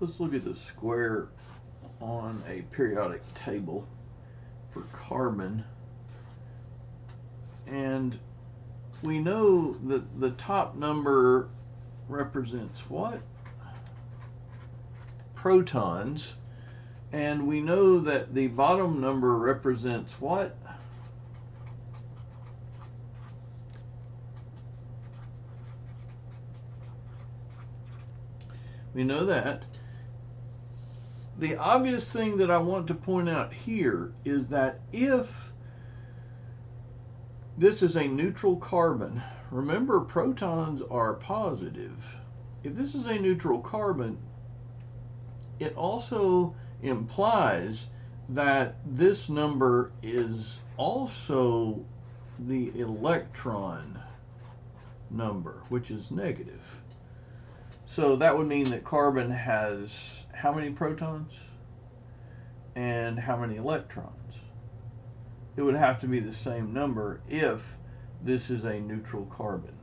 Let's look at the square on a periodic table for carbon. And we know that the top number represents what? Protons. And we know that the bottom number represents what? We know that. The obvious thing that I want to point out here is that if this is a neutral carbon, remember protons are positive. If this is a neutral carbon, it also implies that this number is also the electron number, which is negative. So that would mean that carbon has how many protons and how many electrons? It would have to be the same number if this is a neutral carbon.